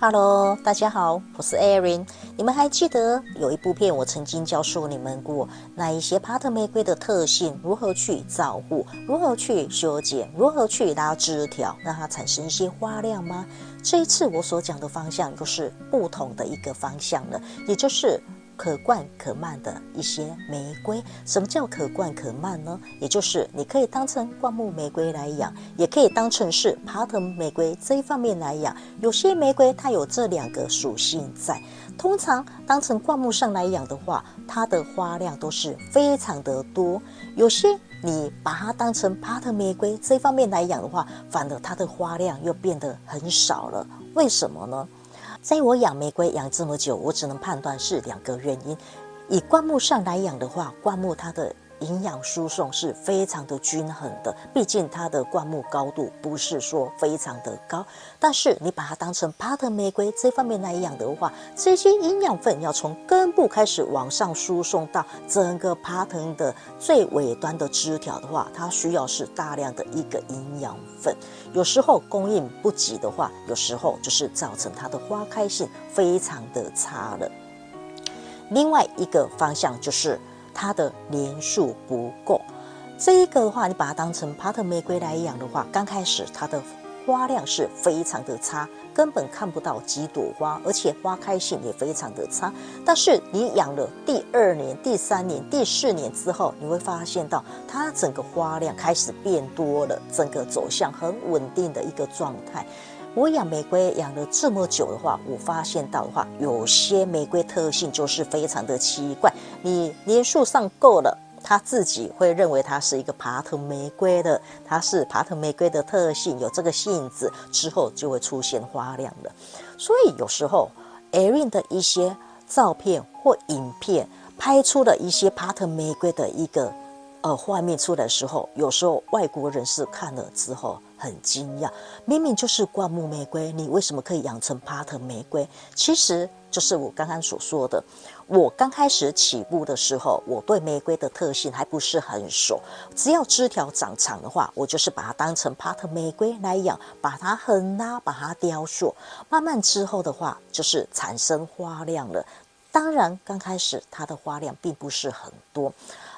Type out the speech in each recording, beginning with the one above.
Hello， 大家好，我是 Erin。你们还记得有一部片我曾经教授你们过，那一些帕特玫瑰的特性，如何去照顾，如何去修剪，如何去拉枝条，让它产生一些花量吗？这一次我所讲的方向就是不同的一个方向了，也就是可灌可蔓的一些玫瑰。什么叫可灌可蔓呢？也就是你可以当成灌木玫瑰来养，也可以当成是帕特玫瑰这一方面来养。有些玫瑰它有这两个属性在，通常当成灌木上来养的话，它的花量都是非常的多。有些你把它当成帕特玫瑰这一方面来养的话，反而它的花量又变得很少了。为什么呢？在我养玫瑰养这么久，我只能判断是两个原因。以灌木上来养的话，灌木它的营养输送是非常的均衡的，毕竟它的灌木高度不是说非常的高。但是你把它当成帕特玫瑰这方面来养的话，这些营养分要从根部开始往上输送到整个帕特的最尾端的枝条的话，它需要是大量的一个营养分。有时候供应不及的话，有时候就是造成它的花开性非常的差了。另外一个方向就是它的年数不够。这一个的话，你把它当成帕特玫瑰来养的话，刚开始它的花量是非常的差，根本看不到几朵花，而且花开性也非常的差。但是你养了第2年、第3年、第4年之后，你会发现到它整个花量开始变多了，整个走向很稳定的一个状态。我养玫瑰养了这么久的话，我发现到的话，有些玫瑰特性就是非常的奇怪。你年数上够了，他自己会认为它是一个帕特玫瑰的，它是帕特玫瑰的特性，有这个性质之后就会出现花量了。所以有时候 Erin 的一些照片或影片拍出了一些帕特玫瑰的一个画面出来的时候，有时候外国人士看了之后很惊讶，明明就是灌木玫瑰，你为什么可以养成帕特玫瑰？其实就是我刚刚所说的，我刚开始起步的时候，我对玫瑰的特性还不是很熟，只要枝条长长的话，我就是把它当成帕特玫瑰来养，把它横拉，把它雕塑，慢慢之后的话就是产生花量了。当然刚开始它的花量并不是很多，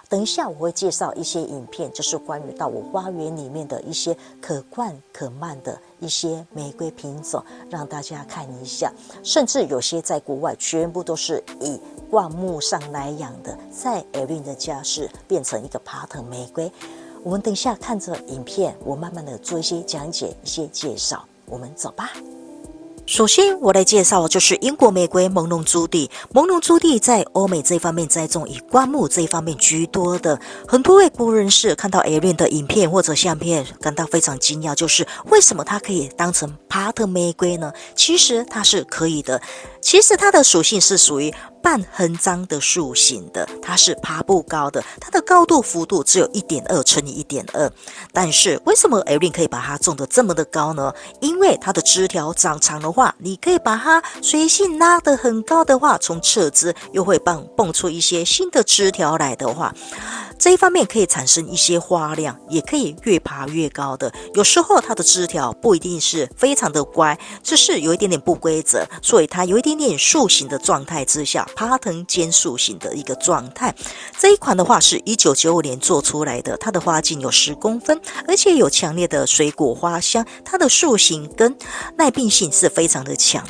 等一下我会介绍一些影片，就是关于到我花园里面的一些可灌可蔓的一些玫瑰品种，让大家看一下。甚至有些在国外全部都是以灌木上来养的，在 Erin 的家是变成一个帕特玫瑰。我们等一下看着影片，我慢慢的做一些讲解，一些介绍。我们走吧。首先我来介绍就是英国玫瑰蒙龙朱棣。蒙龙朱棣在欧美这方面栽种以灌木这一方面居多的，很多外国人士看到 Erin 的影片或者相片感到非常惊讶，就是为什么它可以当成帕特玫瑰呢？其实它是可以的，其实它的属性是属于半横张的树型的，它是爬不高的，它的高度幅度只有 1.2 乘以 1.2。但是为什么 Erin 可以把它种得这么的高呢？因为它的枝条长长的话，你可以把它随性拉得很高的话，从侧枝又会蹦出一些新的枝条来的话，这一方面可以产生一些花量，也可以越爬越高的。有时候它的枝条不一定是非常的乖，只是有一点点不规则，所以它有一点点树形的状态之下，爬藤兼树形的一个状态。这一款的话是1995年做出来的，它的花径有10公分，而且有强烈的水果花香，它的树形跟耐病性是非常的强。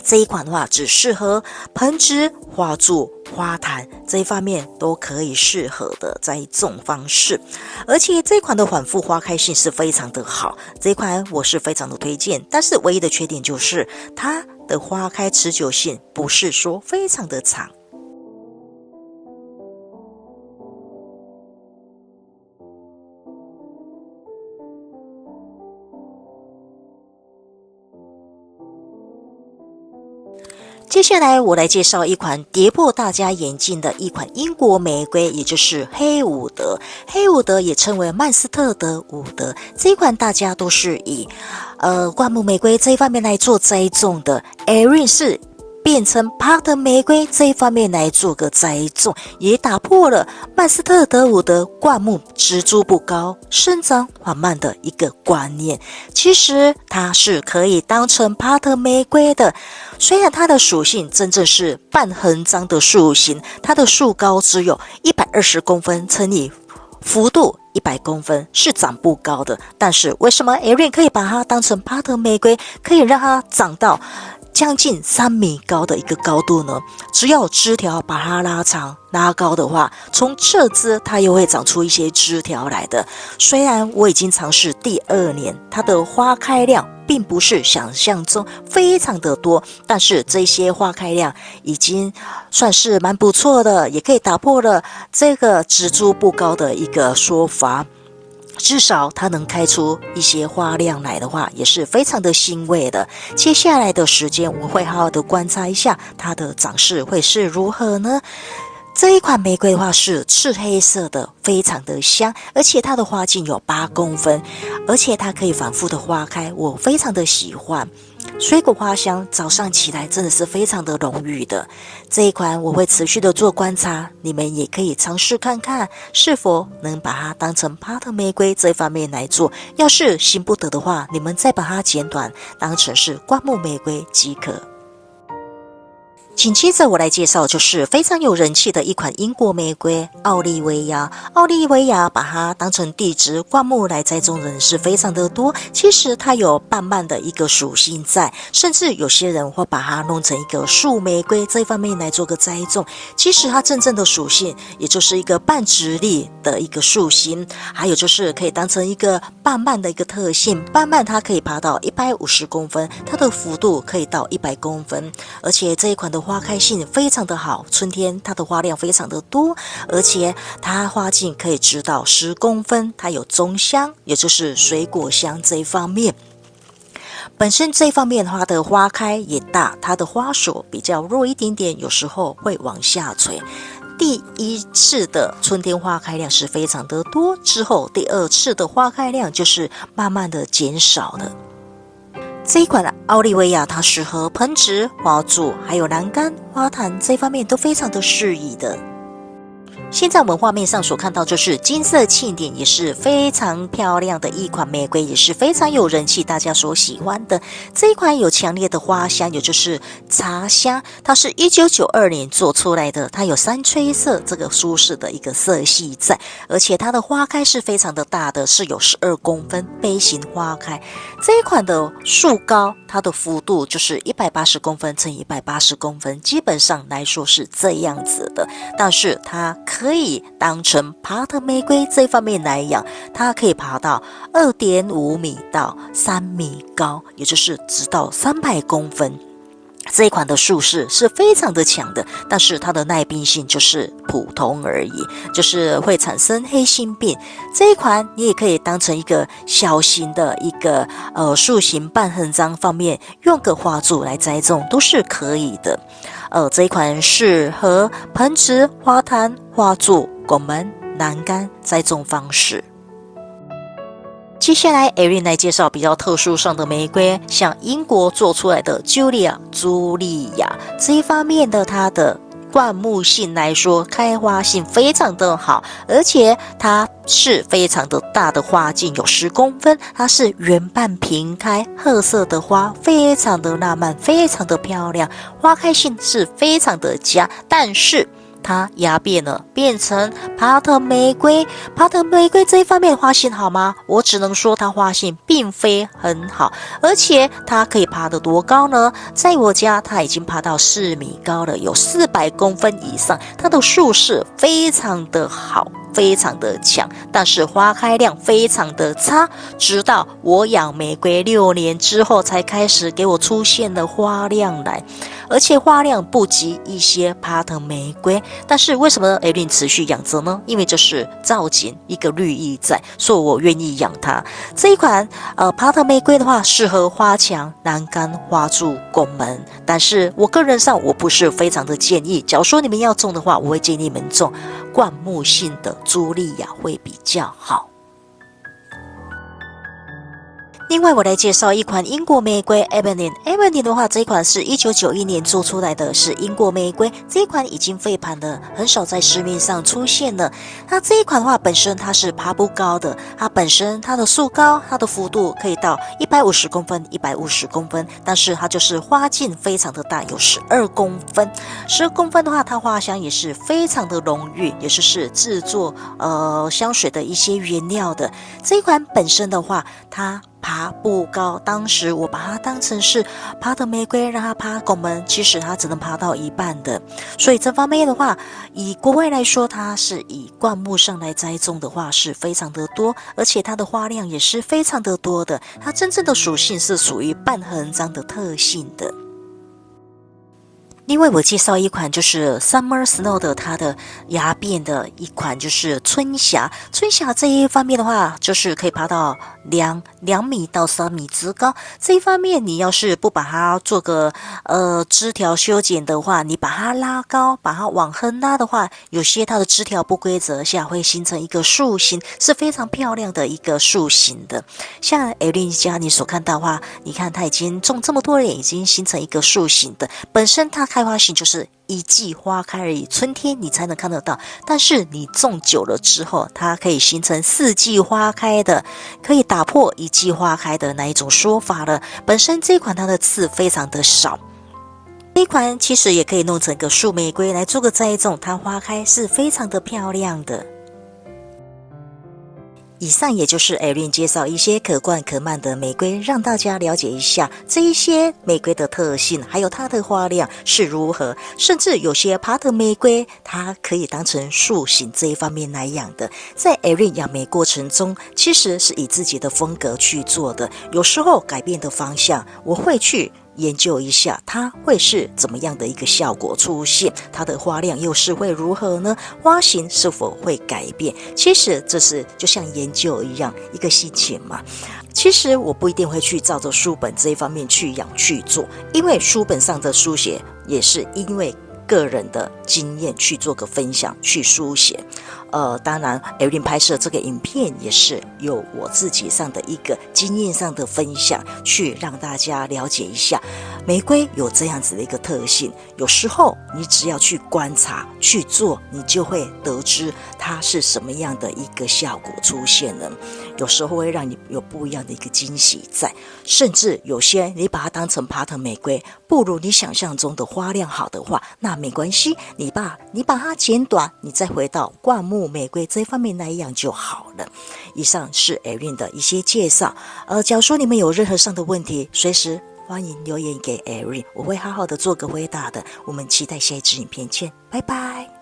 这一款的话只适合盆植、花柱、花坛这一方面都可以适合的栽种方式，而且这一款的反复花开性是非常的好，这一款我是非常的推荐。但是唯一的缺点就是它的花开持久性不是说非常的长。接下来我来介绍一款跌破大家眼镜的一款英国玫瑰，也就是黑伍德。黑伍德也称为曼斯特德伍德，这一款大家都是以灌木玫瑰这一方面来做栽种的。Erin 是变成帕特玫瑰这一方面来做个栽种，也打破了曼斯特德伍的灌木植株不高、生长缓慢的一个观念。其实它是可以当成帕特玫瑰的，虽然它的属性真正是半横张的树形，它的树高只有120公分乘以幅度100公分，是长不高的。但是为什么 Erin 可以把它当成帕特玫瑰，可以让它长到将近3米高的一个高度呢？只要枝条把它拉长拉高的话，从这枝它又会长出一些枝条来的。虽然我已经尝试第2年，它的花开量并不是想象中非常的多，但是这些花开量已经算是蛮不错的，也可以打破了这个植株不高的一个说法。至少它能开出一些花量来的话，也是非常的欣慰的。接下来的时间，我会好好的观察一下它的长势会是如何呢？这一款玫瑰的话是赤黑色的，非常的香，而且它的花径有8公分，而且它可以反复的花开，我非常的喜欢。水果花香，早上起来真的是非常的浓郁的。这一款我会持续的做观察，你们也可以尝试看看，是否能把它当成帕特玫瑰这方面来做。要是行不得的话，你们再把它剪短，当成是灌木玫瑰即可。紧接着我来介绍，就是非常有人气的一款英国玫瑰奥利维亚。奥利维亚把它当成地质灌木来栽种人是非常的多，其实它有半蔓的一个属性在，甚至有些人会把它弄成一个树玫瑰这一方面来做个栽种。其实它真正的属性也就是一个半直立的一个树形，还有就是可以当成一个半蔓的一个特性。半蔓它可以爬到150公分，它的幅度可以到100公分，而且这一款的花开性非常的好，春天它的花量非常的多，而且它花径可以直到10公分，它有中香，也就是水果香这一方面。本身这一方面它的花开也大，它的花朵比较弱一点点，有时候会往下垂。第一次的春天花开量是非常的多，之后第2次的花开量就是慢慢的减少了。这一款的奥利维亚它适合盆植、花柱还有栏杆、花坛这方面都非常的适宜的。现在我们画面上所看到就是金色庆典，也是非常漂亮的一款玫瑰，也是非常有人气，大家所喜欢的。这一款有强烈的花香，也就是茶香，它是1992年做出来的，它有山吹色这个舒适的一个色系在，而且它的花开是非常的大的，是有12公分杯形花开。这一款的树高，它的幅度就是180公分乘以180公分，基本上来说是这样子的，但是它可以当成帕特玫瑰这方面来养，它可以爬到2.5米到3米高，也就是直到300公分。这一款的树势是非常的强的，但是它的耐病性就是普通而已，就是会产生黑心病。这一款你也可以当成一个小型的一个树形半横张方面，用个花柱来栽种都是可以的。这一款适合盆植、花坛、花柱、拱门、栏杆栽种方式。接下来 Erin 来介绍比较特殊上的玫瑰，像英国做出来的茱莉亚这一方面的，它的灌木性来说，开花性非常的好，而且它是非常的大的花径，有10公分，它是圆瓣平开，褐色的花，非常的浪漫，非常的漂亮，花开性是非常的佳，但是它压变了，变成帕特玫瑰。帕特玫瑰这一方面花性好吗？我只能说它花性并非很好，而且它可以爬得多高呢？在我家它已经爬到4米高了，有400公分以上，它的树势非常的好，非常的强，但是花开量非常的差，直到我养玫瑰6年之后才开始给我出现了花量来，而且花量不及一些帕特玫瑰。但是为什么 Erin 持续养着呢？因为这是造景一个绿意在，所以我愿意养它。这一款帕特玫瑰的话，适合花墙、栏杆、花柱、拱门，但是我个人上我不是非常的建议。假如说你们要种的话，我会建议你们种灌木性的茱莉亚会比较好。另外，我来介绍一款英国玫瑰 Evelyn。Evelyn 的话，这一款是1991年做出来的，是英国玫瑰。这一款已经废盘了，很少在市面上出现了。它这一款的话，本身它是爬不高的，它本身它的树高，它的幅度可以到150公分、150公分，但是它就是花径非常的大，有12公分。12公分的话，它花香也是非常的浓郁，也是制作香水的一些原料的。这一款本身的话，它爬不高，当时我把它当成是爬的玫瑰，让它爬拱门，其实它只能爬到一半的。所以这方面的话，以国外来说，它是以灌木上来栽种的话是非常的多，而且它的花量也是非常的多的。它真正的属性是属于半横张的特性的。另外，我介绍一款就是 Summer Snow 的它的芽变的一款就是春霞。春霞这一方面的话，就是可以爬到2米到3米之高。这一方面，你要是不把它做个枝条修剪的话，你把它拉高，把它往横拉的话，有些它的枝条不规则下会形成一个树形，是非常漂亮的一个树形的。像 Evelyn 家你所看到的话，你看它已经种这么多年，已经形成一个树形的。本身它开花型就是一季花开而已，春天你才能看得到，但是你种久了之后，它可以形成4季花开的，可以打破1季花开的那一种说法了。本身这一款它的刺非常的少，这一款其实也可以弄成个树玫瑰来做个栽种，它花开是非常的漂亮的。以上也就是 Evelyn 介绍一些可灌可蔓的玫瑰，让大家了解一下这一些玫瑰的特性，还有它的花量是如何。甚至有些爬的玫瑰，它可以当成树形这一方面来养的。在 Evelyn 养玫过程中，其实是以自己的风格去做的。有时候改变的方向，我会去研究一下它会是怎么样的一个效果出现，它的花量又是会如何呢？花型是否会改变？其实这是就像研究一样，一个心情嘛。其实我不一定会去照着书本这一方面去养去做，因为书本上的书写也是因为个人的经验去做个分享去书写。当然 Evelyn 拍摄这个影片也是有我自己上的一个经验上的分享，去让大家了解一下玫瑰有这样子的一个特性。有时候你只要去观察去做，你就会得知它是什么样的一个效果出现了。有时候会让你有不一样的一个惊喜在，甚至有些你把它当成爬藤玫瑰，不如你想象中的花量好的话，那没关系，你把它剪短，你再回到灌木玫瑰这方面来养就好了。以上是 Evelyn 的一些介绍。假如说你们有任何上的问题，随时欢迎留言给 Evelyn， 我会好好的做个回答的。我们期待下一支影片见，拜拜。